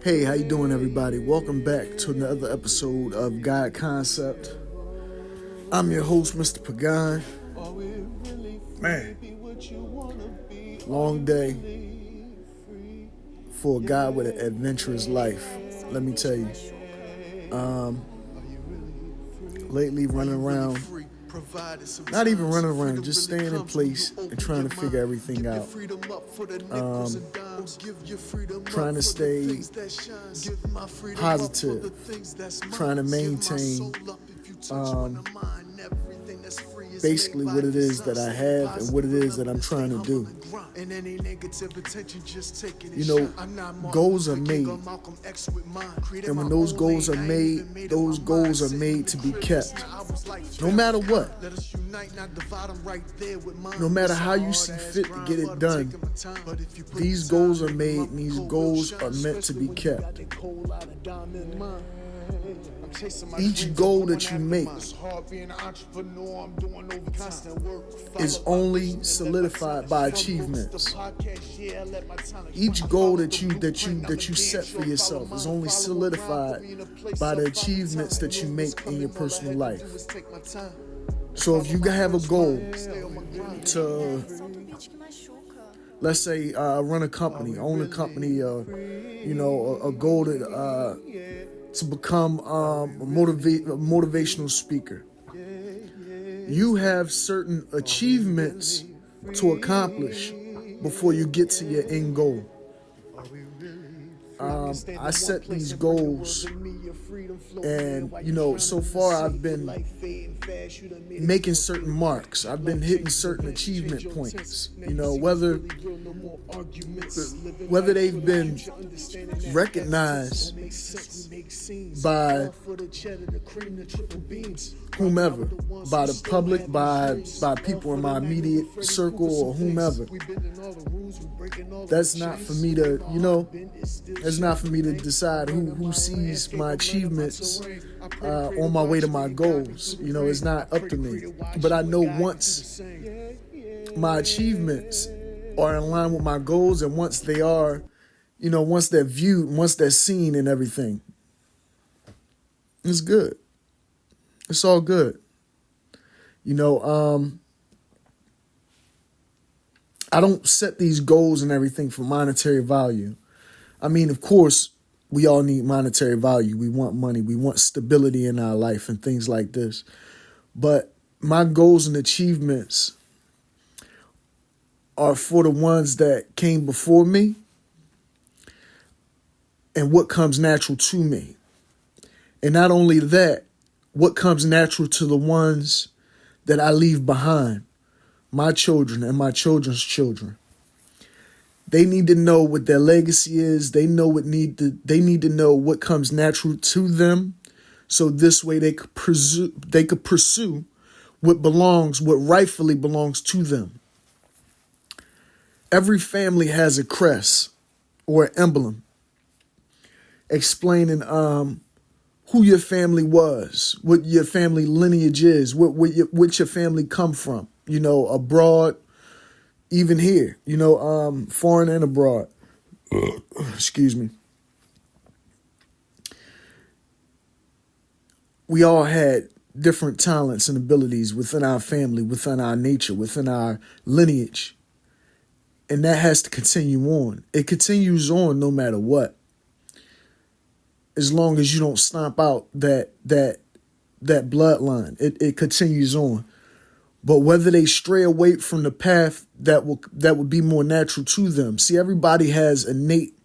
Hey, how you doing, everybody? Welcome back to another episode of God Concept. I'm your host, Mr. Pagan. Man, long day for a guy with an adventurous life. Let me tell you. Lately running around, not even running around, just staying in place and trying to figure everything out. Trying to stay positive, trying to maintain basically what it is that I have and what it is that I'm trying to do. You know, goals are made. And when those goals are made to be kept. No matter what. No matter how you see fit to get it done, these goals are made and these goals are meant to be kept. Each goal that you make is only solidified by achievements. Each goal that you set for yourself is only solidified by the achievements that you make in your personal life. So if you have a goal to, let's say, run a company, own a company, a goal to become a motivational speaker. You have certain achievements to accomplish before you get to your end goal. I set these goals, and so far I've been making certain marks. I've been hitting certain achievement points. Whether they've been recognized by whomever, by the public, by people in my immediate circle or whomever. That's not for me to, that's not for me to decide who sees my achievements on my way to my goals. It's not up to me. But I know once my achievements are in line with my goals, and once they are, once they're viewed, once they're seen and everything, it's good. It's all good. I don't set these goals and everything for monetary value. I mean, of course, we all need monetary value. We want money. We want stability in our life and things like this. But my goals and achievements are for the ones that came before me and what comes natural to me. And not only that, what comes natural to the ones that I leave behind, my children and my children's children. They need to know what their legacy is. They need to know what comes natural to them, so this way they could pursue what rightfully belongs to them. Every family has a crest or an emblem explaining who your family was, what your family lineage is, what your family come from, abroad, even here, foreign and abroad. Excuse me. We all had different talents and abilities within our family, within our nature, within our lineage. And that has to continue on. It continues on no matter what. As long as you don't stomp out that bloodline, it continues on. But whether they stray away from the path that would be more natural to them. See, everybody has innate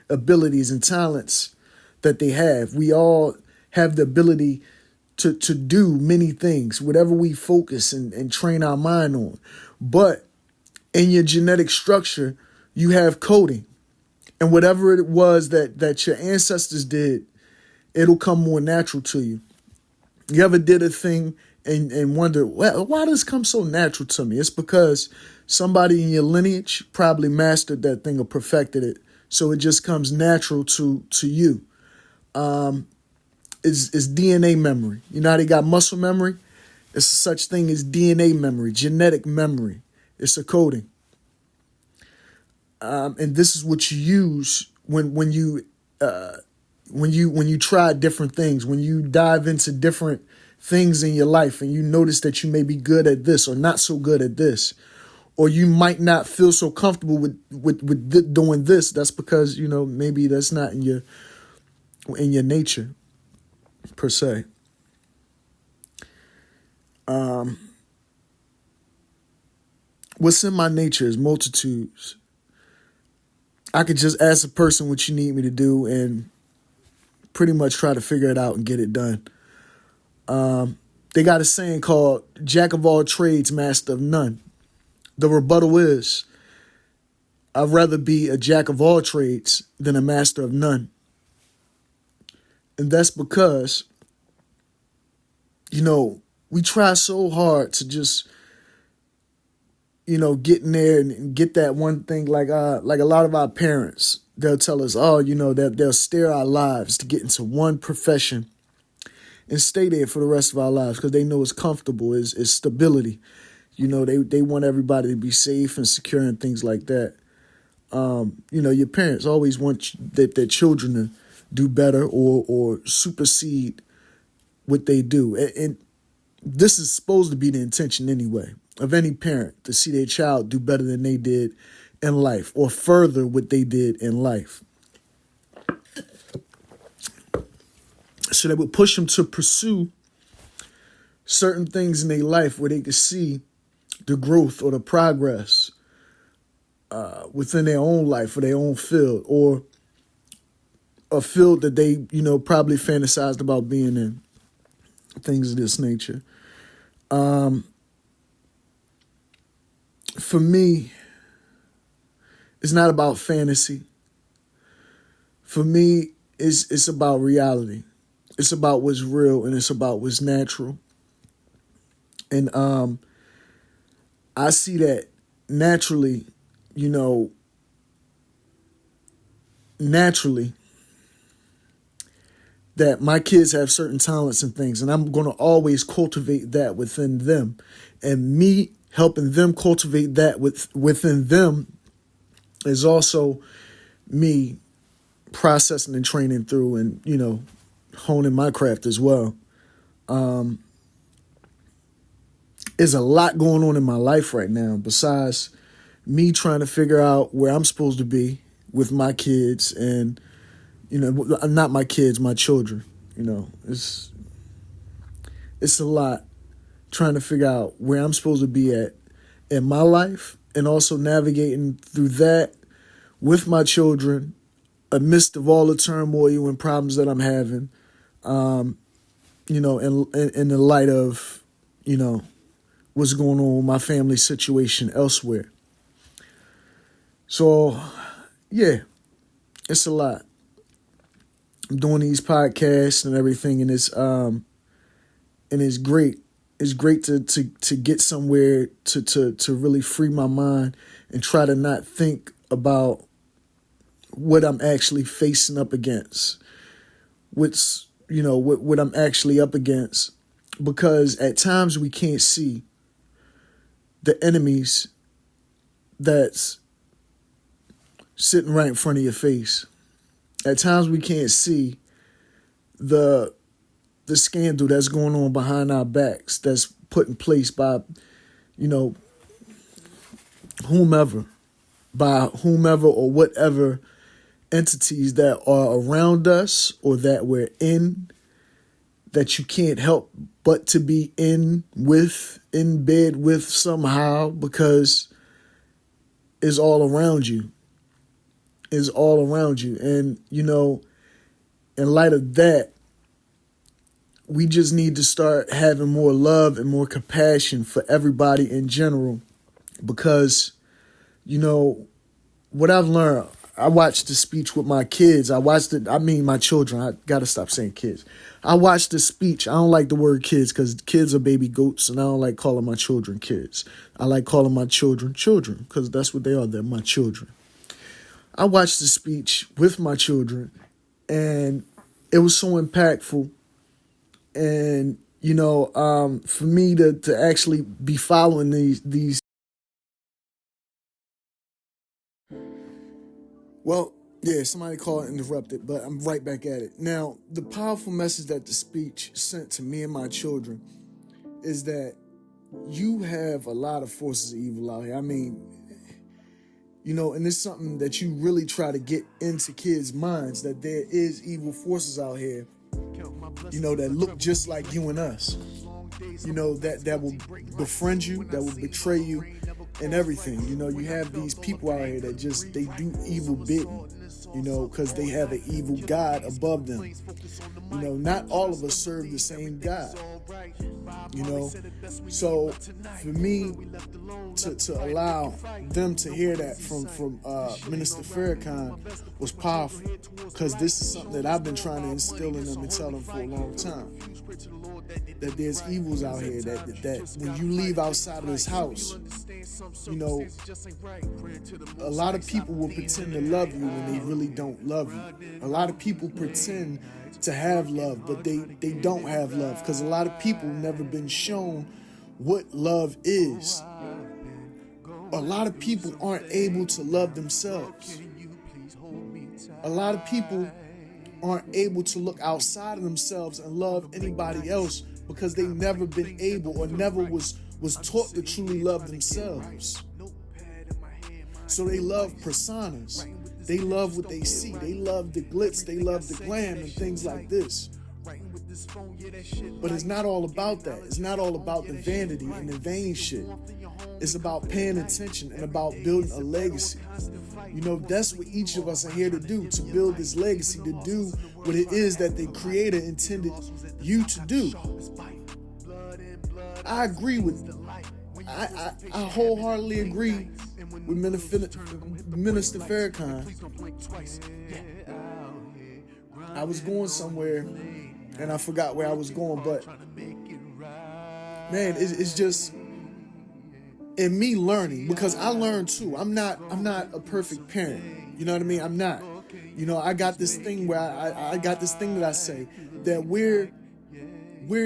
abilities and talents that they have. We all have the ability to do many things, whatever we focus and train our mind on. But in your genetic structure, you have coding. And whatever it was that your ancestors did, it'll come more natural to you. You ever did a thing and wonder, well, why does it come so natural to me? It's because somebody in your lineage probably mastered that thing or perfected it. So it just comes natural to you. It's DNA memory. You know how they got muscle memory? It's such thing as DNA memory, genetic memory. It's a coding. And this is what you use when you when you try different things, when you dive into different things in your life and you notice that you may be good at this or not so good at this, or you might not feel so comfortable with doing this, that's because, maybe that's not in your nature per se. What's in my nature is multitudes. I could just ask a person what you need me to do and pretty much try to figure it out and get it done. They got a saying called "Jack of all trades, master of none." The rebuttal is, I'd rather be a jack of all trades than a master of none. And that's because, we try so hard to just, get in there and get that one thing, like a lot of our parents, they'll tell us, they'll steer our lives to get into one profession and stay there for the rest of our lives because they know it's comfortable, it's stability. They want everybody to be safe and secure and things like that. Your parents always want their children to do better or supersede what they do. And this is supposed to be the intention anyway of any parent, to see their child do better than they did in life or further what they did in life. So that would push them to pursue certain things in their life where they could see the growth or the progress within their own life or their own field, or a field that they, probably fantasized about being in, things of this nature. For me, it's not about fantasy. For me, it's about reality. It's about what's real and it's about what's natural. And I see that naturally, that my kids have certain talents and things, and I'm going to always cultivate that within them. And me helping them cultivate that within them is also me processing and training through and, honing my craft as well. There's a lot going on in my life right now besides me trying to figure out where I'm supposed to be with my kids and, not my kids, my children. It's a lot trying to figure out where I'm supposed to be at in my life and also navigating through that with my children amidst of all the turmoil and problems that I'm having, in the light of, what's going on with my family situation elsewhere. So, yeah, it's a lot. I'm doing these podcasts and everything, and it's great. It's great to get somewhere to really free my mind and try to not think about what I'm actually facing up against. What I'm actually up against, because at times we can't see the enemies that's sitting right in front of your face. At times we can't see the scandal that's going on behind our backs, that's put in place by, whomever or whatever entities that are around us or that we're in, that you can't help but to be in bed with somehow, because it's all around you. It's all around you. And, in light of that, we just need to start having more love and more compassion for everybody in general, because, what I've learned, I watched the speech with my kids. My children. I got to stop saying kids. I watched the speech. I don't like the word kids because kids are baby goats, and I don't like calling my children kids. I like calling my children children because that's what they are. They're my children. I watched the speech with my children, and it was so impactful. And, for me to actually be following these. Well, Yeah, somebody called and interrupted, but I'm right back at it. Now, the powerful message that the speech sent to me and my children is that you have a lot of forces of evil out here. I mean, and it's something that you really try to get into kids' minds, that there is evil forces out here, that look just like you and us. That will befriend you, that will betray you, and everything. You have these people out here that they do evil bidding, because they have an evil God above them. Not all of us serve the same God. So for me to allow them to hear that from Minister Farrakhan was powerful, because this is something that I've been trying to instill in them and tell them for a long time. That there's evils out here, that when you leave outside of this house, a lot of people will pretend to love you when they really don't love you. A lot of people pretend to have love, but they don't have love, because a lot of people never been shown what love is. A lot of people aren't able to love themselves. A lot of people aren't able to look outside of themselves and love anybody else, because they've never been able or never was taught to truly love themselves. So they love personas. They love what they see. They love the glitz. They love the glam and things like this. But it's not all about that. It's not all about the vanity and the vain shit. It's about paying attention and about building a legacy. That's what each of us are here to do, to build this legacy, to do what it is that the Creator intended you to do. I agree with I wholeheartedly agree with Minister Farrakhan. I was going somewhere and I forgot where I was going, but man, it's just in me learning, because I learned too. I'm not a perfect parent. You know what I mean? I'm not. I got this thing where I got this thing that I say that we're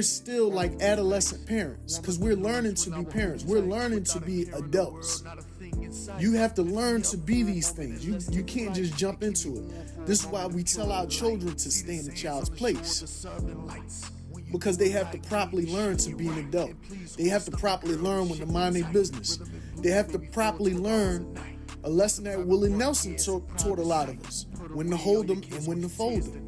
still like adolescent parents, because we're learning to be parents. We're learning to be adults. You have to learn to be these things. You can't just jump into it. This is why we tell our children to stay in the child's place, because they have to properly learn to be an adult. They have to properly learn when to mind their business. They have to properly learn a lesson that Willie Nelson taught a lot of us: when to hold them and when to fold them.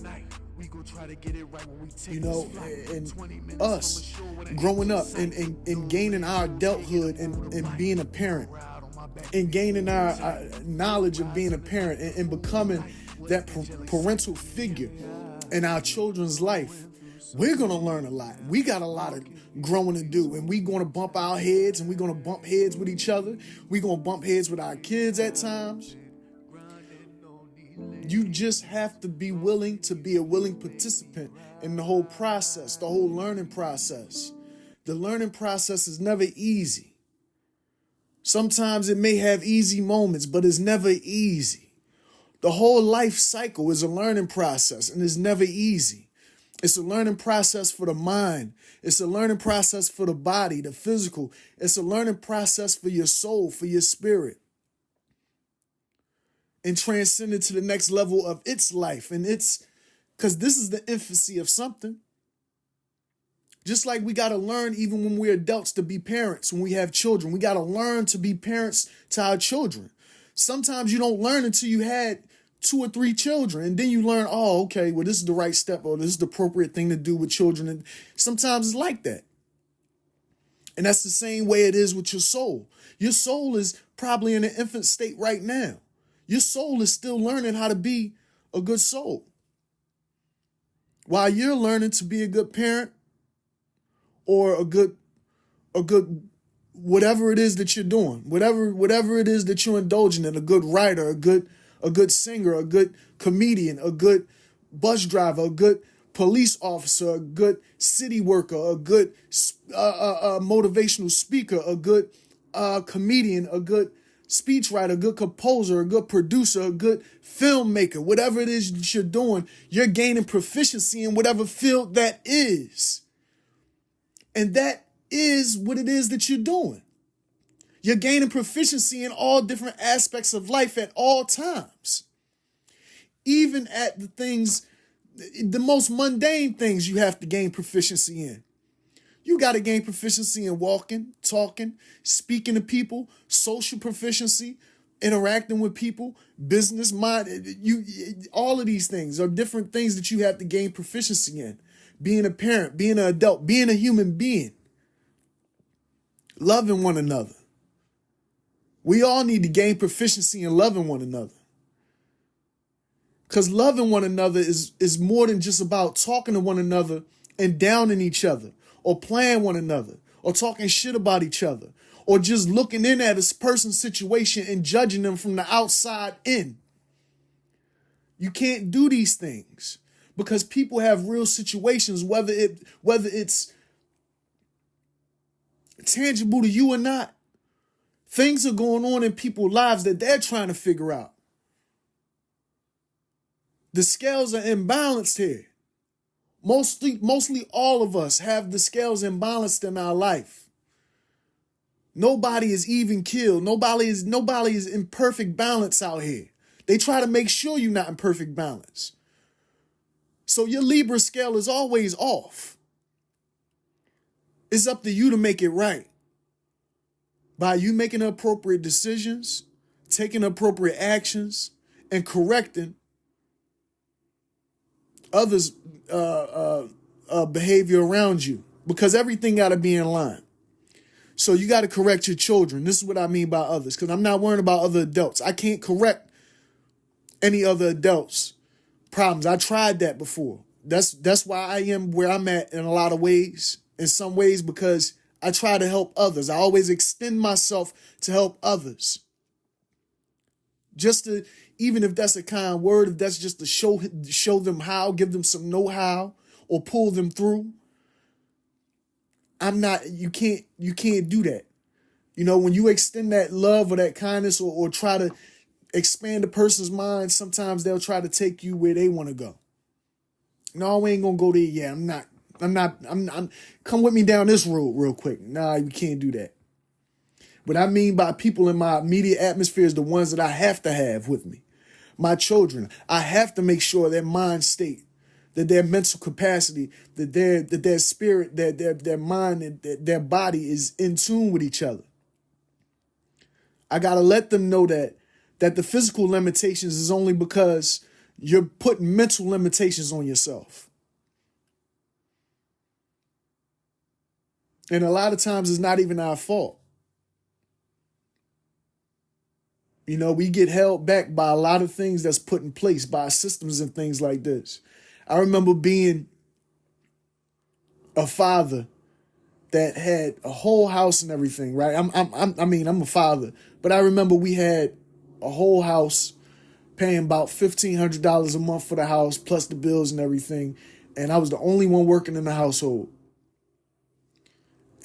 And us growing up and gaining our adulthood and being a parent, and gaining our knowledge of being a parent, and becoming that parental figure in our children's life. We're going to learn a lot. We got a lot of growing to do, and we're going to bump our heads, and we're going to bump heads with each other. We're going to bump heads with our kids at times. You just have to be willing to be a willing participant in the whole process, the whole learning process. The learning process is never easy. Sometimes it may have easy moments, but it's never easy. The whole life cycle is a learning process, and it's never easy. It's a learning process for the mind. It's a learning process for the body, the physical. It's a learning process for your soul, for your spirit. And transcend it to the next level of its life. And because this is the infancy of something. Just like we got to learn, even when we're adults, to be parents. When we have children, we got to learn to be parents to our children. Sometimes you don't learn until you had 2 or 3 children, and then you learn, oh, okay, well, this is the right step, or this is the appropriate thing to do with children. And sometimes it's like that. And that's the same way it is with your soul. Your soul is probably in an infant state right now. Your soul is still learning how to be a good soul. While you're learning to be a good parent, or a good whatever it is that you're doing, whatever it is that you're indulging in, a good writer, a good singer, a good comedian, a good bus driver, a good police officer, a good city worker, a good motivational speaker, a good comedian, a good speechwriter, a good composer, a good producer, a good filmmaker, whatever it is that you're doing, you're gaining proficiency in whatever field that is. And that is what it is that you're doing. You're gaining proficiency in all different aspects of life at all times. Even at the things, the most mundane things you have to gain proficiency in. You got to gain proficiency in walking, talking, speaking to people, social proficiency, interacting with people, business mind. All of these things are different things that you have to gain proficiency in. Being a parent, being an adult, being a human being, loving one another. We all need to gain proficiency in loving one another. Because loving one another is more than just about talking to one another and downing each other, or playing one another, or talking shit about each other, or just looking in at a person's situation and judging them from the outside in. You can't do these things because people have real situations, whether it's tangible to you or not. Things are going on in people's lives that they're trying to figure out. The scales are imbalanced here. Mostly all of us have the scales imbalanced in our life. Nobody is even killed. Nobody is in perfect balance out here. They try to make sure you're not in perfect balance. So your Libra scale is always off. It's up to you to make it right. By you making the appropriate decisions, taking appropriate actions, and correcting others' behavior around you, because everything got to be in line. So you got to correct your children. This is what I mean by others, because I'm not worrying about other adults. I can't correct any other adults' problems. I tried that before. That's why I am where I'm at in a lot of ways. In some ways, because I try to help others. I always extend myself to help others. Just to, even if that's a kind word, if that's just to show them how, give them some know-how, or pull them through. You can't do that. You know, when you extend that love or that kindness, or try to expand a person's mind, sometimes they'll try to take you where they want to go. No, we ain't gonna go there yet. I'm come with me down this road real quick. Nah, you can't do that. What I mean by people in my immediate atmosphere is the ones that I have to have with me. My children, I have to make sure their mind state, that their mental capacity, that their spirit, their mind, and their body is in tune with each other. I gotta let them know that the physical limitations is only because you're putting mental limitations on yourself. And a lot of times it's not even our fault. You know, we get held back by a lot of things that's put in place by systems and things like this. I remember being a father that had a whole house and everything, right? I'm a father, but I remember we had a whole house, paying about $1,500 a month for the house, plus the bills and everything. And I was the only one working in the household.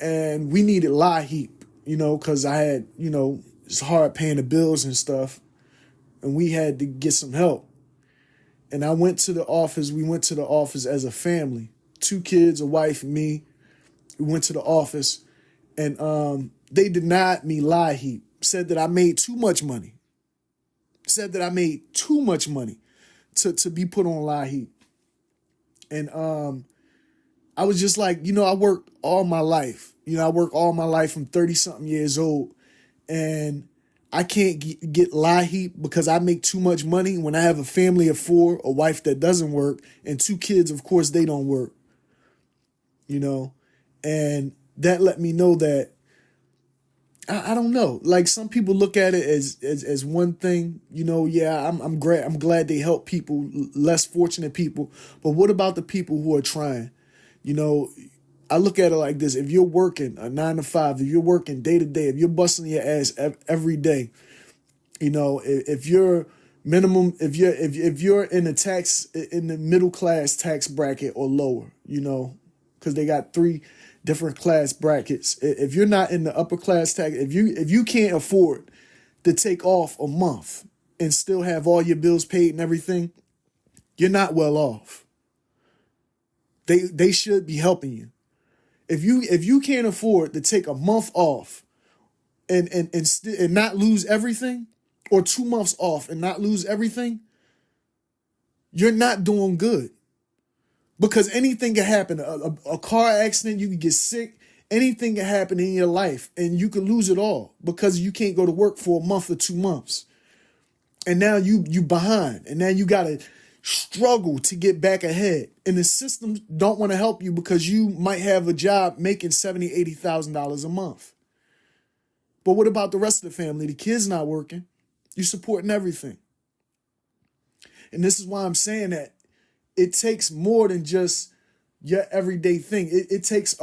And we needed lie heap, you know, because I had, you know, it's hard paying the bills and stuff. And we had to get some help. And I went to the office. We went to the office as a family. 2 kids, a wife, and me. We went to the office. And they denied me lie heap. Said that I made too much money. Said that I made too much money to be put on lie heap. And I was just like, you know, I worked all my life. You know, I worked all my life from 30-something years old. And I can't get lie heap because I make too much money when I have a family of 4, a wife that doesn't work, and 2 kids, of course, they don't work. You know, and that let me know that I don't know. Like, some people look at it as one thing, you know. Yeah, I'm glad they help people, less fortunate people. But what about the people who are trying? You know, I look at it like this: if you're working a 9 to 5, if you're working day to day, if you're busting your ass every day, you know, if you're minimum, if you're in the middle class tax bracket or lower, you know, because they got 3 different class brackets. If you're not in the upper class tax, if you can't afford to take off a month and still have all your bills paid and everything, you're not well off. They should be helping you. If you can't afford to take a month off and not lose everything, or 2 months off and not lose everything, you're not doing good. Because anything can happen. A car accident, you can get sick. Anything can happen in your life and you can lose it all because you can't go to work for a month or 2 months. And now you behind. And now you got to struggle to get back ahead. And the systems don't want to help you because you might have a job making $70,000, $80,000 a month. But what about the rest of the family? The kids not working. You're supporting everything. And this is why I'm saying that it takes more than just your everyday thing. It takes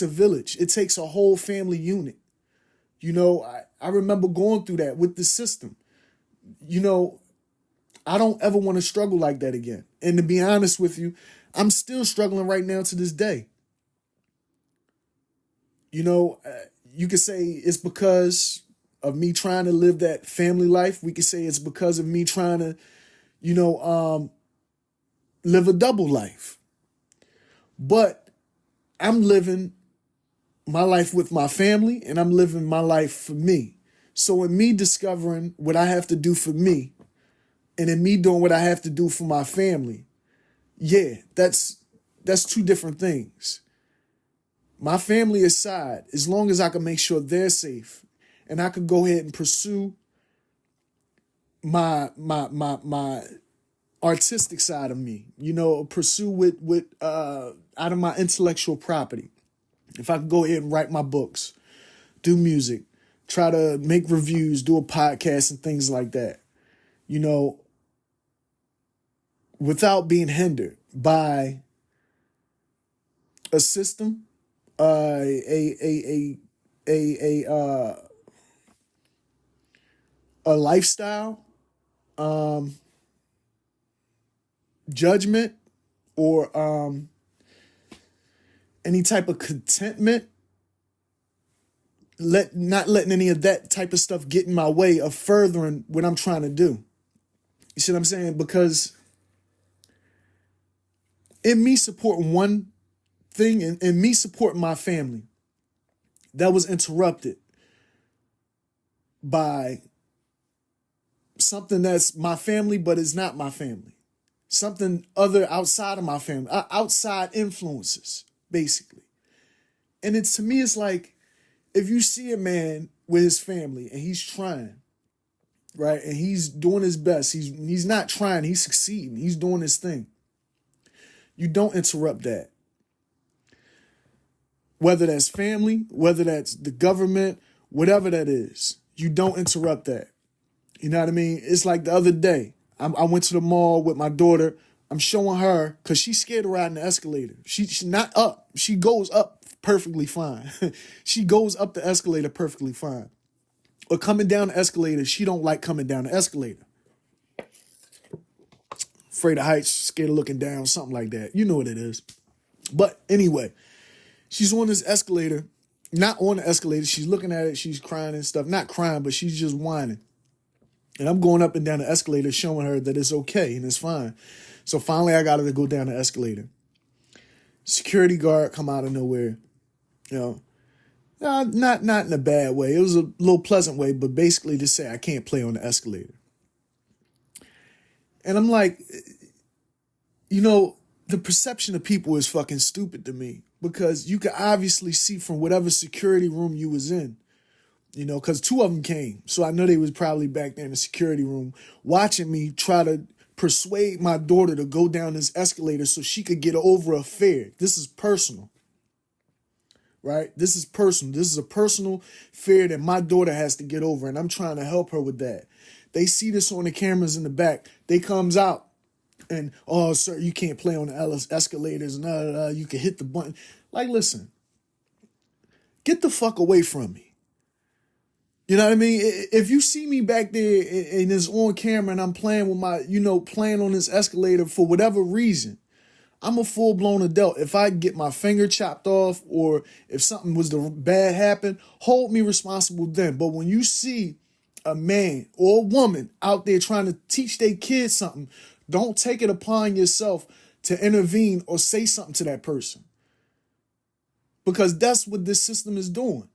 a village. It takes a whole family unit. You know, I remember going through that with the system. You know, I don't ever want to struggle like that again. And to be honest with you, I'm still struggling right now to this day. You know, you could say it's because of me trying to live that family life. We could say it's because of me trying to, you know, live a double life. But I'm living my life with my family and I'm living my life for me. So in me discovering what I have to do for me and in me doing what I have to do for my family, yeah, that's two different things. My family aside, as long as I can make sure they're safe and I could go ahead and pursue my artistic side of me, you know, pursue with out of my intellectual property. If I could go ahead and write my books, do music, try to make reviews, do a podcast and things like that, you know, without being hindered by a system, a lifestyle, judgment, or any type of contentment, not letting any of that type of stuff get in my way of furthering what I'm trying to do. You see what I'm saying? Because in me supporting one thing and me supporting my family, that was interrupted by something that's my family, but is not my family. Something other outside of my family, outside influences, basically. And to me, it's like, if you see a man with his family and he's trying, right, and he's doing his best, he's not trying, he's succeeding, he's doing his thing, you don't interrupt that. Whether that's family, whether that's the government, whatever that is, you don't interrupt that. You know what I mean? It's like the other day, I went to the mall with my daughter. I'm showing her, because she's scared of riding the escalator. She's not up. She goes up perfectly fine. She goes up the escalator perfectly fine. But coming down the escalator, she don't like coming down the escalator. Afraid of heights, scared of looking down, something like that. You know what it is. But anyway, she's on this escalator, not on the escalator. She's looking at it. She's crying and stuff. Not crying, but she's just whining. And I'm going up and down the escalator showing her that it's okay and it's fine. So finally I got her to go down the escalator. Security guard come out of nowhere. You know, not in a bad way. It was a little pleasant way, but basically to say I can't play on the escalator. And I'm like, you know, the perception of people is fucking stupid to me, because you could obviously see from whatever security room you was in, you know, because 2 of them came. So I know they was probably back there in the security room watching me try to persuade my daughter to go down this escalator so she could get over a fear. This is personal, right? This is personal. This is a personal fear that my daughter has to get over, and I'm trying to help her with that. They see this on the cameras in the back. They comes out and, oh, sir, you can't play on the escalators. And you can hit the button. Like, listen, get the fuck away from me. You know what I mean? If you see me back there and it's on camera and I'm playing with my, you know, playing on this escalator for whatever reason, I'm a full-blown adult. If I get my finger chopped off or if something was to bad happen, hold me responsible then. But when you see a man or a woman out there trying to teach their kids something, don't take it upon yourself to intervene or say something to that person. Because that's what this system is doing.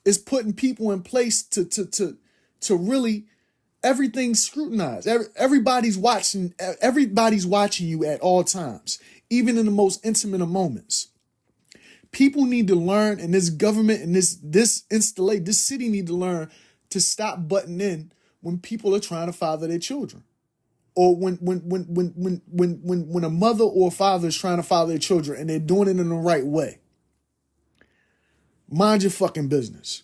It's putting people in place to really Everything's scrutinized. Everybody's watching. Everybody's watching you at all times, even in the most intimate of moments. People need to learn, and this government and this city need to learn to stop butting in when people are trying to father their children, or when a mother or a father is trying to father their children and they're doing it in the right way. Mind your fucking business.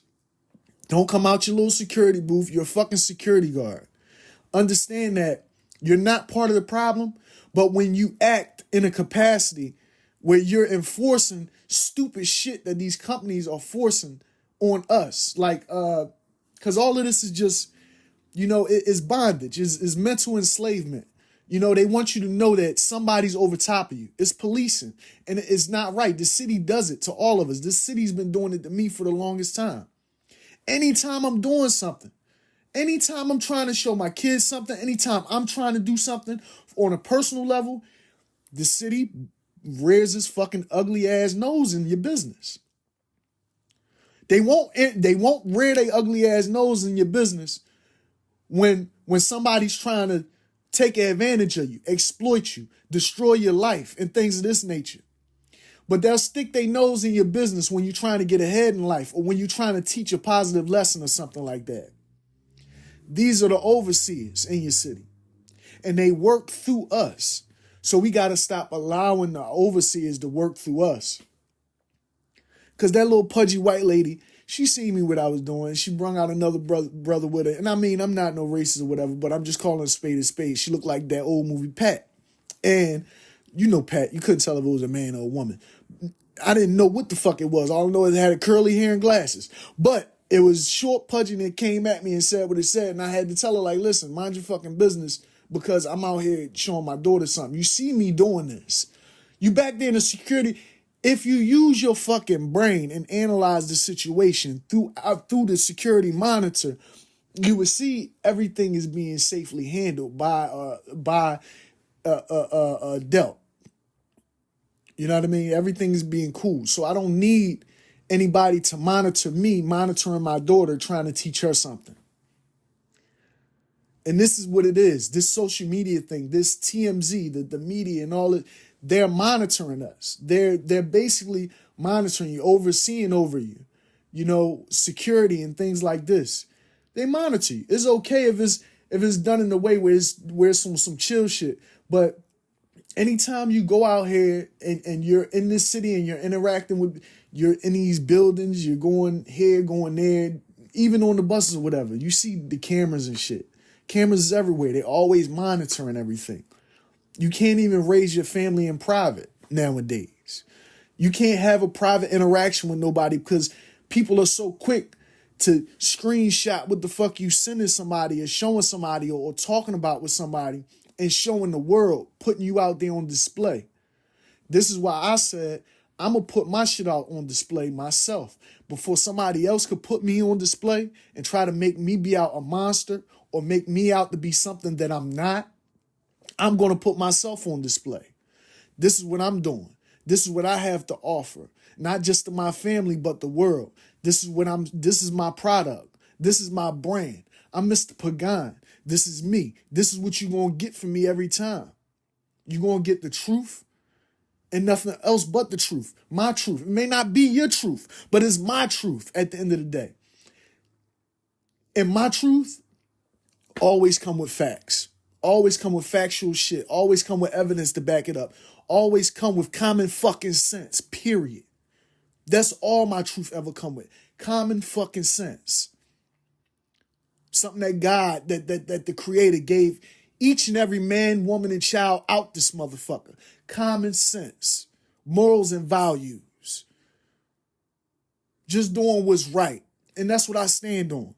Don't come out your little security booth. You're a fucking security guard. Understand that you're not part of the problem, but when you act in a capacity where you're enforcing stupid shit that these companies are forcing on us, like, because all of this is just, it's bondage, is mental enslavement. They want you to know that somebody's over top of you. It's policing, and it's not right. The city does it to all of us. This city's been doing it to me for the longest time. Anytime I'm doing something, anytime I'm trying to show my kids something, anytime I'm trying to do something on a personal level, the city rears its fucking ugly ass nose in your business. They won't rear their ugly ass nose in your business when somebody's trying to take advantage of you, exploit you, destroy your life, and things of this nature. But they'll stick their nose in your business when you're trying to get ahead in life, or when you're trying to teach a positive lesson or something like that. These are the overseers in your city, and they work through us. So we got to stop allowing the overseers to work through us. Because that little pudgy white lady, she seen me what I was doing. She brung out another brother with her. And I mean, I'm not no racist or whatever, but I'm just calling a spade. She looked like that old movie Pat. And Pat, you couldn't tell if it was a man or a woman. I didn't know what the fuck it was. All I know is it had curly hair and glasses. But it was short, pudgy, and it came at me and said what it said. And I had to tell her, like, listen, mind your fucking business, because I'm out here showing my daughter something. You see me doing this. You back there in the security. If you use your fucking brain and analyze the situation through the security monitor, you would see everything is being safely handled by Delt. You know what I mean? Everything is being cool. So I don't need anybody to monitor me, monitoring my daughter, trying to teach her something. And this is what it is. This social media thing, this TMZ, the media and all it, they're monitoring us. They're basically monitoring you, overseeing over you, security and things like this. They monitor you. It's okay if it's done in a way where it's some chill shit. But anytime you go out here and you're in this city and you're interacting you're in these buildings, you're going here, going there, even on the buses or whatever, you see the cameras and shit. Cameras is everywhere. They're always monitoring everything. You can't even raise your family in private nowadays. You can't have a private interaction with nobody because people are so quick to screenshot what the fuck you sending somebody or showing somebody or talking about with somebody and showing the world, putting you out there on display. This is why I said I'm going to put my shit out on display myself before somebody else could put me on display and try to make me be out a monster or make me out to be something that I'm not. I'm going to put myself on display. This is what I'm doing. This is what I have to offer, not just to my family, but the world. This is my product. This is my brand. I'm Mr. Pagan. This is me. This is what you're going to get from me every time. You're going to get the truth and nothing else but the truth. My truth. It may not be your truth, but it's my truth at the end of the day. And my truth always come with facts. Always come with factual shit. Always come with evidence to back it up. Always come with common fucking sense, period. That's all my truth ever come with. Common fucking sense. Something that God, that the Creator gave each and every man, woman, and child out this motherfucker. Common sense. Morals and values. Just doing what's right. And that's what I stand on.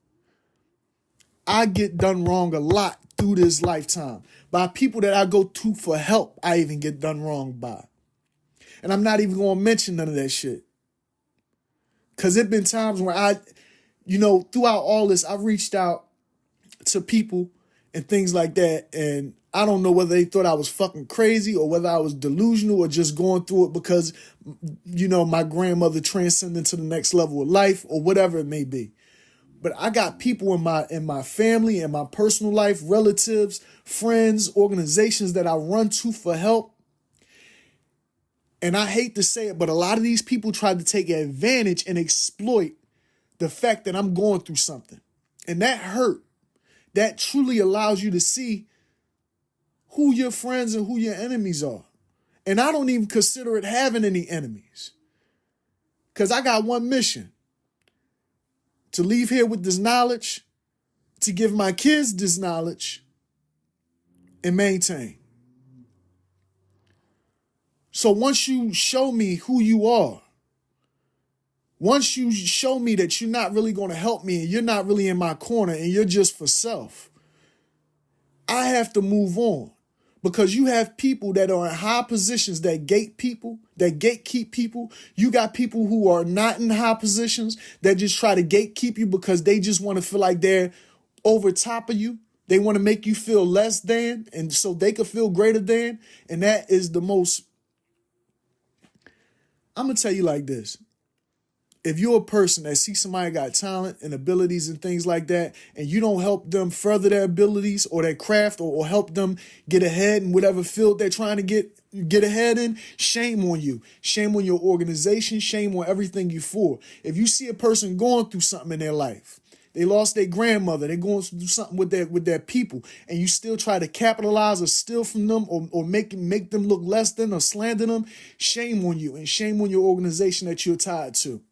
I get done wrong a lot through this lifetime. By people that I go to for help, I even get done wrong by. And I'm not even going to mention none of that shit. Because it been times where throughout all this, I've reached out to people and things like that. And I don't know whether they thought I was fucking crazy or whether I was delusional or just going through it because, my grandmother transcended to the next level of life or whatever it may be. But I got people in my family, in my personal life, relatives, friends, organizations that I run to for help. And I hate to say it, but a lot of these people tried to take advantage and exploit the fact that I'm going through something. And that hurt. That truly allows you to see who your friends and who your enemies are. And I don't even consider it having any enemies. Because I got one mission: to leave here with this knowledge, to give my kids this knowledge, and maintain. So once you show me who you are, once you show me that you're not really going to help me and you're not really in my corner and you're just for self, I have to move on. Because you have people that are in high positions that gatekeep people. You got people who are not in high positions that just try to gatekeep you because they just want to feel like they're over top of you. They want to make you feel less than, and so they could feel greater than. And that is the most, I'm going to tell you like this. If you're a person that sees somebody got talent and abilities and things like that, and you don't help them further their abilities or their craft, or help them get ahead in whatever field they're trying to get ahead in, shame on you. Shame on your organization. Shame on everything you for. If you see a person going through something in their life, they lost their grandmother, they're going through something with their people, and you still try to capitalize or steal from them, or make them look less than, or slander them, shame on you, and shame on your organization that you're tied to.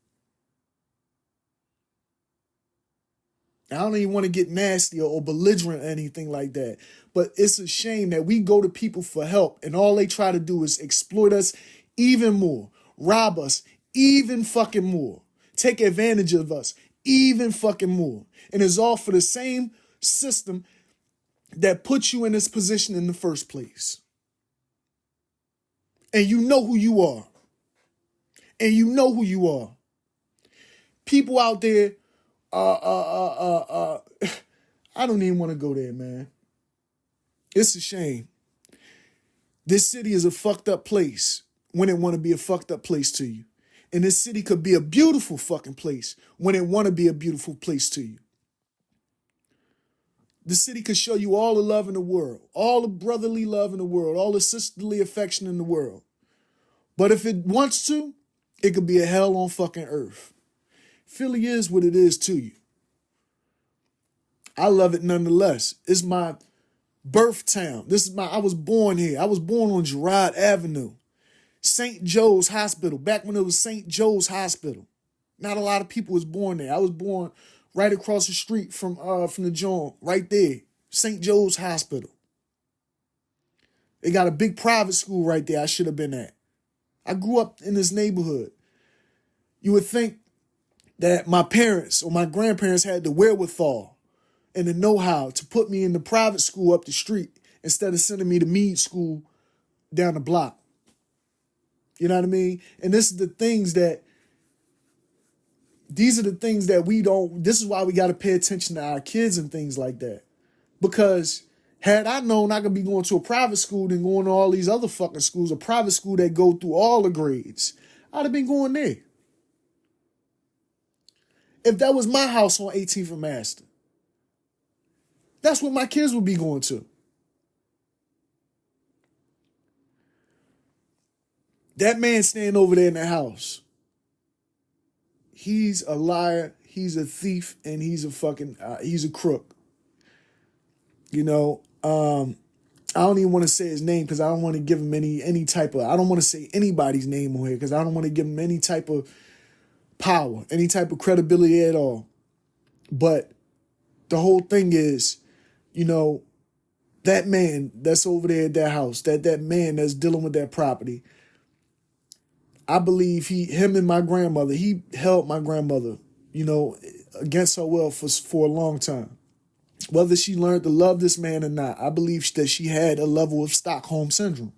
I don't even want to get nasty or belligerent or anything like that. But it's a shame that we go to people for help and all they try to do is exploit us even more, rob us even fucking more, take advantage of us even fucking more. And it's all for the same system that put you in this position in the first place. And you know who you are. And you know who you are. People out there, I don't even want to go there, man. It's a shame. This city is a fucked up place when it want to be a fucked up place to you. And this city could be a beautiful fucking place when it want to be a beautiful place to you. The city could show you all the love in the world, all the brotherly love in the world, all the sisterly affection in the world. But if it wants to, it could be a hell on fucking earth. Philly is what it is to you. I love it nonetheless. It's my birth town. I was born here. I was born on Girard Avenue. St. Joe's Hospital, back when it was St. Joe's Hospital. Not a lot of people was born there. I was born right across the street from the joint, right there. St. Joe's Hospital. They got a big private school right there I should have been at. I grew up in this neighborhood. You would think that my parents or my grandparents had the wherewithal and the know-how to put me in the private school up the street instead of sending me to Meade School down the block. You know what I mean? And these are the things that this is why we got to pay attention to our kids and things like that. Because had I known I could be going to a private school than going to all these other fucking schools, a private school that go through all the grades, I'd have been going there. If that was my house on 18th and Master, that's what my kids would be going to. That man standing over there in the house, he's a liar, he's a thief, and he's a crook. You know, I don't even want to say his name because I don't want to give him any type of, I don't want to say anybody's name on here because I don't want to give him any type of power, any type of credibility at all. But the whole thing is, you know, that man that's over there at that house, that man that's dealing with that property, I believe him and my grandmother, he held my grandmother, you know, against her will for a long time. Whether she learned to love this man or not, I believe that she had a level of Stockholm Syndrome.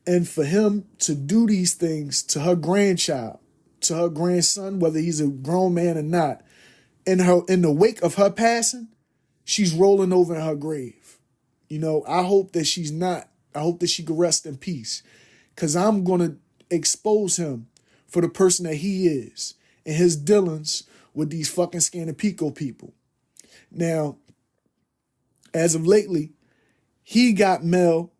And for him to do these things to her grandchild, to her grandson, whether he's a grown man or not, in the wake of her passing, she's rolling over in her grave. You know, I hope that she's not. I hope that she can rest in peace. Because I'm going to expose him for the person that he is and his dealings with these fucking Scanapico people. Now, as of lately, he got mail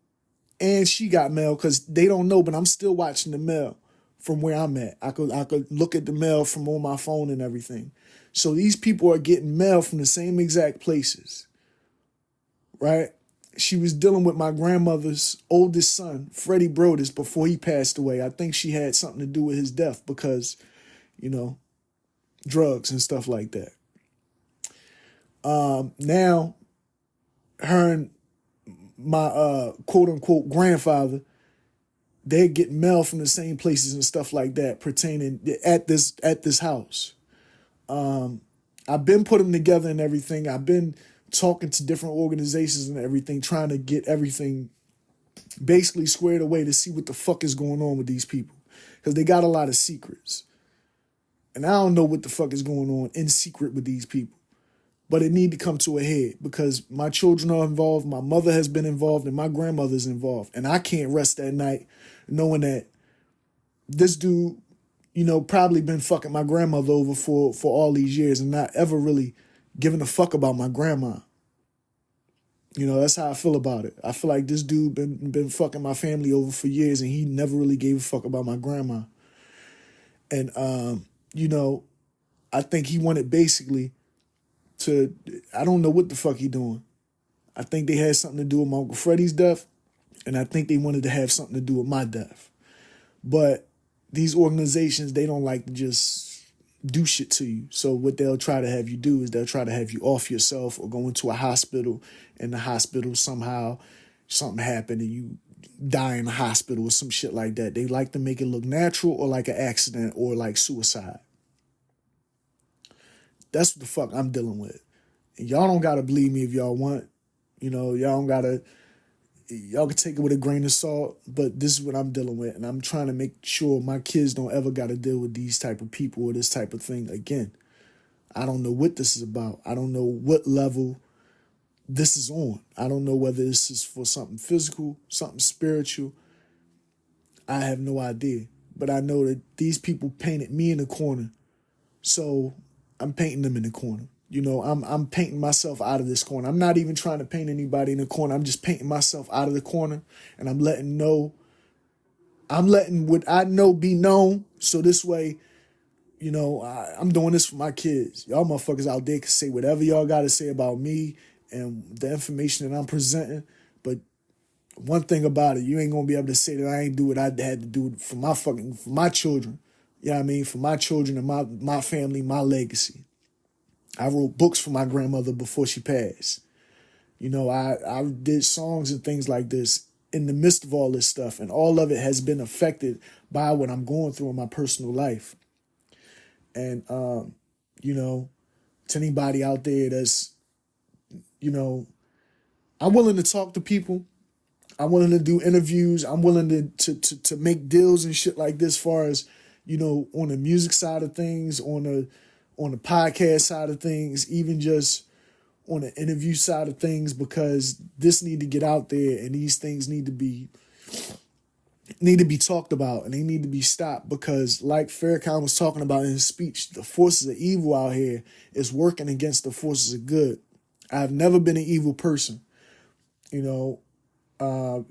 and she got mail because they don't know, but I'm still watching the mail from where I'm at. I could look at the mail from on my phone and everything. So these people are getting mail from the same exact places, right? She was dealing with my grandmother's oldest son, Freddie Brodus, before he passed away. I think she had something to do with his death because, drugs and stuff like that. Now, her and my quote unquote grandfather, they're getting mail from the same places and stuff like that pertaining at this house. I've been putting them together and everything. I've been talking to different organizations and everything, trying to get everything basically squared away to see what the fuck is going on with these people. Because they got a lot of secrets. And I don't know what the fuck is going on in secret with these people. But it need to come to a head because my children are involved, my mother has been involved, and my grandmother's involved. And I can't rest at night knowing that this dude, probably been fucking my grandmother over for all these years and not ever really giving a fuck about my grandma. That's how I feel about it. I feel like this dude been fucking my family over for years and he never really gave a fuck about my grandma. And, I think he wanted basically I don't know what the fuck he doing. I think they had something to do with my Uncle Freddie's death, and I think they wanted to have something to do with my death. But these organizations, they don't like to just do shit to you. So what they'll try to have you do is they'll try to have you off yourself or go into a hospital. In the hospital, somehow something happened and you die in the hospital or some shit like that. They like to make it look natural or like an accident or like suicide. That's what the fuck I'm dealing with. And y'all don't gotta believe me if y'all want. Y'all don't gotta, y'all can take it with a grain of salt, but this is what I'm dealing with. And I'm trying to make sure my kids don't ever gotta deal with these type of people or this type of thing again. I don't know what this is about. I don't know what level this is on. I don't know whether this is for something physical, something spiritual. I have no idea. But I know that these people painted me in the corner. So I'm painting them in the corner. I'm painting myself out of this corner. I'm not even trying to paint anybody in the corner. I'm just painting myself out of the corner, and I'm letting what I know be known. So this way, I'm doing this for my kids. Y'all motherfuckers out there can say whatever y'all got to say about me and the information that I'm presenting. But one thing about it, you ain't going to be able to say that I ain't do what I had to do for my children. You know what I mean? For my children and my family, my legacy. I wrote books for my grandmother before she passed. I did songs and things like this in the midst of all this stuff. And all of it has been affected by what I'm going through in my personal life. And, to anybody out there that's, I'm willing to talk to people. I'm willing to do interviews. I'm willing to make deals and shit like this, as far as, on the music side of things, on the podcast side of things, even just on the interview side of things, because this need to get out there and these things need to be talked about and they need to be stopped, because like Farrakhan was talking about in his speech, the forces of evil out here is working against the forces of good. I've never been an evil person. All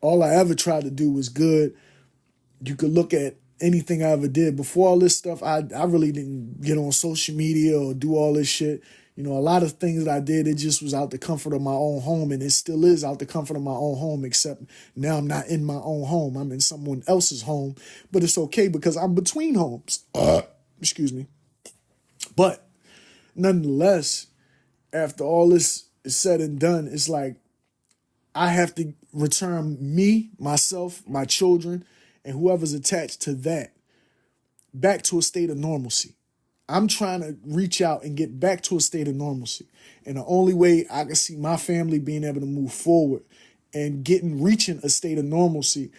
I ever tried to do was good. You could look at anything I ever did. Before all this stuff, I really didn't get on social media or do all this shit. A lot of things that I did, it just was out the comfort of my own home, and it still is out the comfort of my own home, except now I'm not in my own home. I'm in someone else's home, but it's okay because I'm between homes. Excuse me. But nonetheless, after all this is said and done, it's like I have to return me, myself, my children, and whoever's attached to that back to a state of normalcy. I'm trying to reach out and get back to a state of normalcy. And the only way I can see my family being able to move forward and reaching a state of normalcy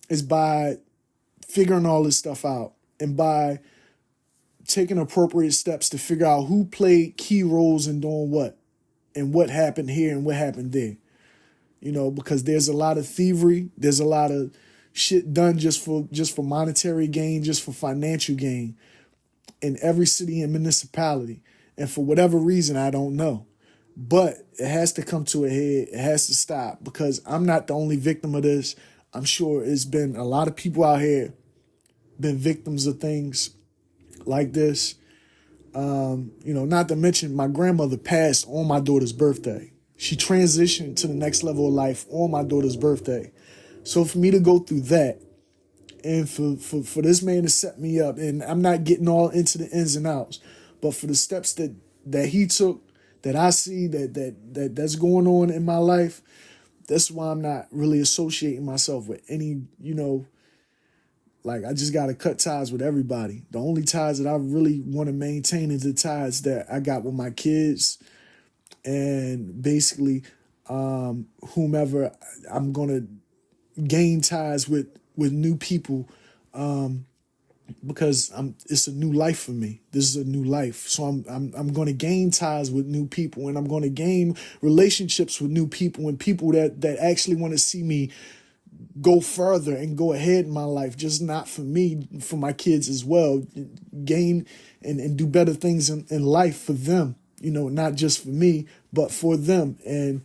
is by figuring all this stuff out and by taking appropriate steps to figure out who played key roles in doing what and what happened here and what happened there. Because there's a lot of thievery. There's a lot of shit done just for monetary gain, just for financial gain. in every city and municipality. And for whatever reason, I don't know. But it has to come to a head. It has to stop, because I'm not the only victim of this. I'm sure it's been a lot of people out here been victims of things like this. Not to mention my grandmother passed on my daughter's birthday. She transitioned to the next level of life on my daughter's birthday. So for me to go through that, and for this man to set me up, and I'm not getting all into the ins and outs, but for the steps that he took, that I see that's going on in my life, that's why I'm not really associating myself with any, like, I just got to cut ties with everybody. The only ties that I really want to maintain is the ties that I got with my kids, and basically whomever I'm going to gain ties with new people, because it's a new life for me. This is a new life. So I'm going to gain ties with new people, and I'm going to gain relationships with new people, and people that actually want to see me go further and go ahead in my life, just not for me, for my kids as well. Gain and do better things in life for them, not just for me, but for them. And,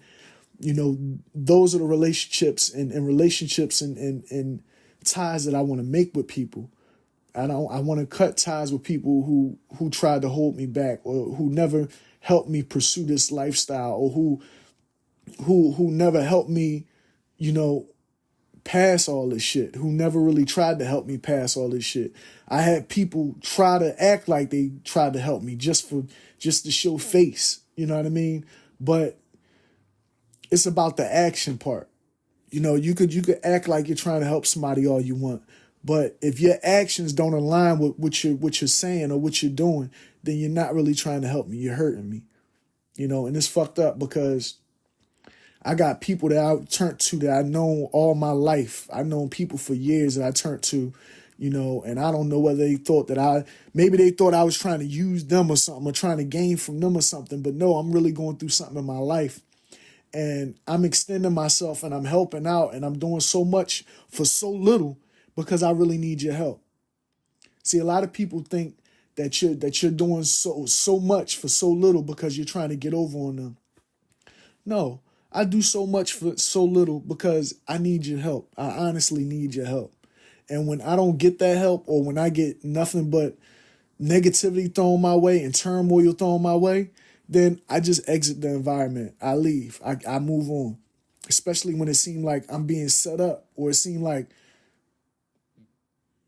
those are the relationships and relationships and ties that I want to make with people. I want to cut ties with people who tried to hold me back, or who never helped me pursue this lifestyle, or who never helped me, pass all this shit, who never really tried to help me pass all this shit. I had people try to act like they tried to help me just to show face, you know what I mean? But it's about the action part. You could act like you're trying to help somebody all you want, but if your actions don't align with what you're saying or what you're doing, then you're not really trying to help me. You're hurting me, and it's fucked up, because I got people that I turned to that I know all my life. I've known people for years that I turned to, and I don't know whether they thought maybe they thought I was trying to use them or something, or trying to gain from them or something. But no, I'm really going through something in my life, and I'm extending myself, and I'm helping out, and I'm doing so much for so little, because I really need your help. See, a lot of people think that you're doing so much for so little because you're trying to get over on them. No, I do so much for so little because I need your help. I honestly need your help. And when I don't get that help, or when I get nothing but negativity thrown my way and turmoil thrown my way, then I just exit the environment. I leave. I move on. Especially when it seemed like I'm being set up, or it seemed like,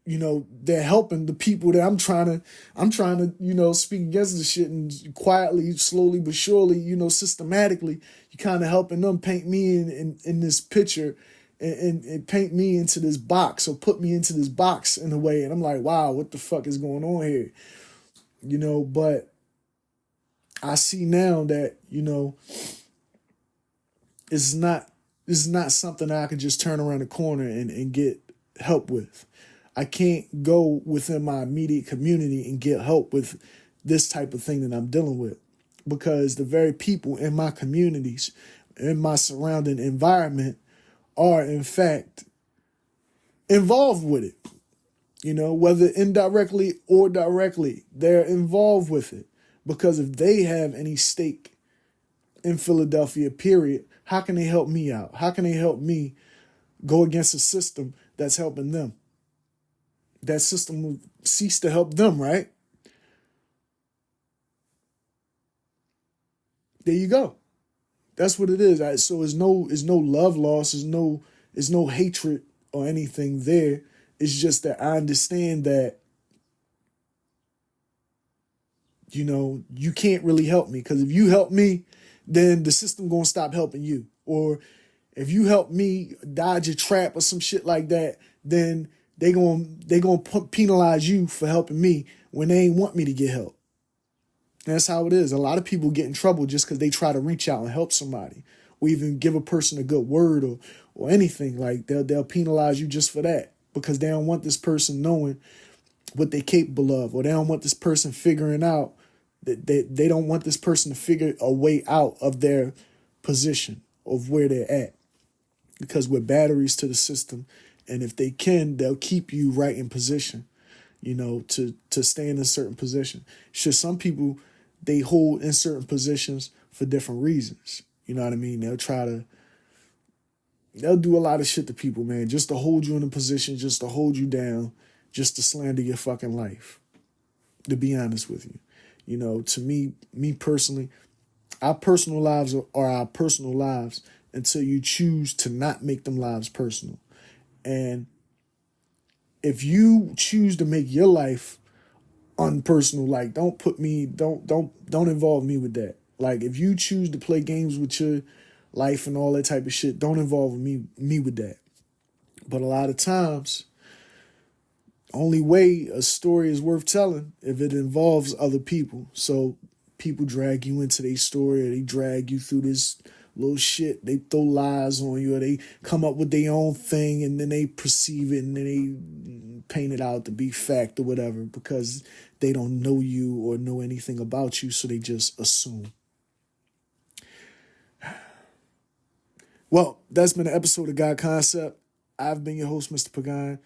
they're helping the people that I'm trying to, speak against the shit, and quietly, slowly but surely, systematically, you kind of helping them paint me in this picture, and paint me into this box, or put me into this box in a way. And I'm like, wow, what the fuck is going on here? But I see now that, it's not something that I can just turn around the corner and get help with. I can't go within my immediate community and get help with this type of thing that I'm dealing with, because the very people in my communities, in my surrounding environment, are in fact involved with it. Whether indirectly or directly, they're involved with it, because if they have any stake in Philadelphia, period, how can they help me out? How can they help me go against a system that's helping them? That system will cease to help them, right? There you go. That's what it is. So it's no love loss. There's no hatred or anything there. It's just that I understand that, you can't really help me, because if you help me, then the system gonna stop helping you. Or if you help me dodge a trap or some shit like that, then they gonna penalize you for helping me when they ain't want me to get help. And that's how it is. A lot of people get in trouble just because they try to reach out and help somebody, or even give a person a good word, or anything. Like they'll penalize you just for that, because they don't want this person knowing what they're capable of, or they don't want this person figuring out that they don't want this person to figure a way out of their position, of where they're at, because we're batteries to the system. And if they can, they'll keep you right in position. to stay in a certain position. Sure, some people, they hold in certain positions for different reasons. You know what I mean? They'll do a lot of shit to people, man, just to hold you in a position, just to hold you down, just to slander your fucking life, to be honest with you. To me personally, our personal lives are our personal lives until you choose to not make them lives personal. And if you choose to make your life unpersonal, like don't involve me with that. Like if you choose to play games with your life and all that type of shit, don't involve me with that. But a lot of times, only way a story is worth telling if it involves other people. So people drag you into their story, or they drag you through this little shit. They throw lies on you, or they come up with their own thing, and then they perceive it, and then they paint it out to be fact or whatever, because they don't know you or know anything about you, so they just assume. Well, that's been an episode of God Concept. I've been your host, Mr. Pagan.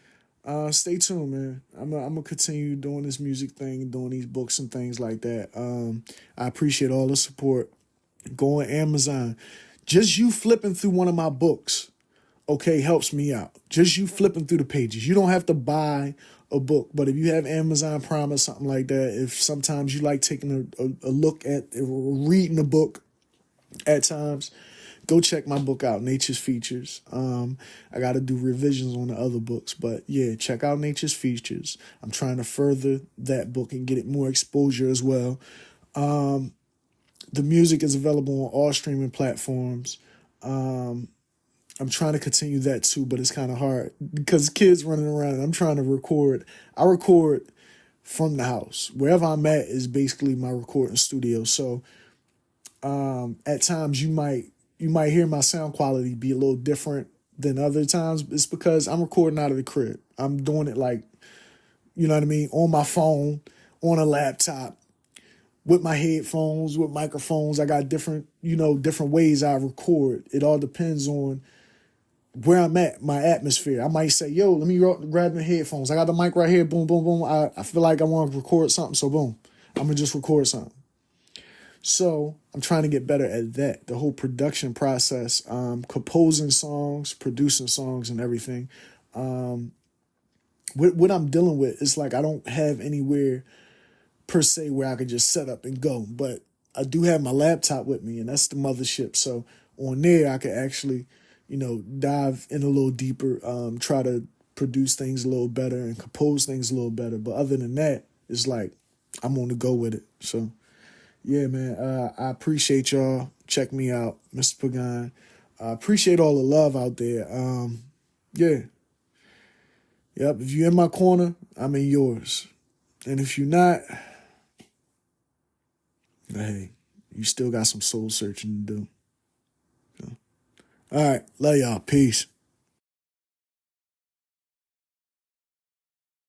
Stay tuned, man. I'm gonna continue doing this music thing, doing these books and things like that. I appreciate all the support. Go on Amazon. Just you flipping through one of my books, okay, helps me out. Just you flipping through the pages. You don't have to buy a book, but if you have Amazon Prime or something like that, if sometimes you like taking a look at reading a book at times, go check my book out, Nature's Features. I got to do revisions on the other books, but yeah, check out Nature's Features. I'm trying to further that book and get it more exposure as well. The music is available on all streaming platforms. I'm trying to continue that too, but it's kind of hard because kids running around and I'm trying to record. I record from the house. Wherever I'm at is basically my recording studio. So at times you might hear my sound quality be a little different than other times. It's because I'm recording out of the crib. I'm doing it like, you know what I mean, on my phone, on a laptop, with my headphones, with microphones. I got different ways I record. It all depends on where I'm at, my atmosphere. I might say, yo, let me grab my headphones. I got the mic right here. Boom, boom, boom. I feel like I want to record something. So boom, I'm going to just record something. So I'm trying to get better at that. The whole production process, composing songs, producing songs and everything. What I'm dealing with is like, I don't have anywhere per se where I could just set up and go, but I do have my laptop with me, and that's the mothership. So on there, I could actually, dive in a little deeper, try to produce things a little better and compose things a little better. But other than that, it's like I'm on the go with it. So yeah, man, I appreciate y'all. Check me out, Mr. Pagan. I appreciate all the love out there. Yeah. Yep, if you're in my corner, I'm in yours. And if you're not, hey, you still got some soul searching to do. So, all right, love y'all. Peace.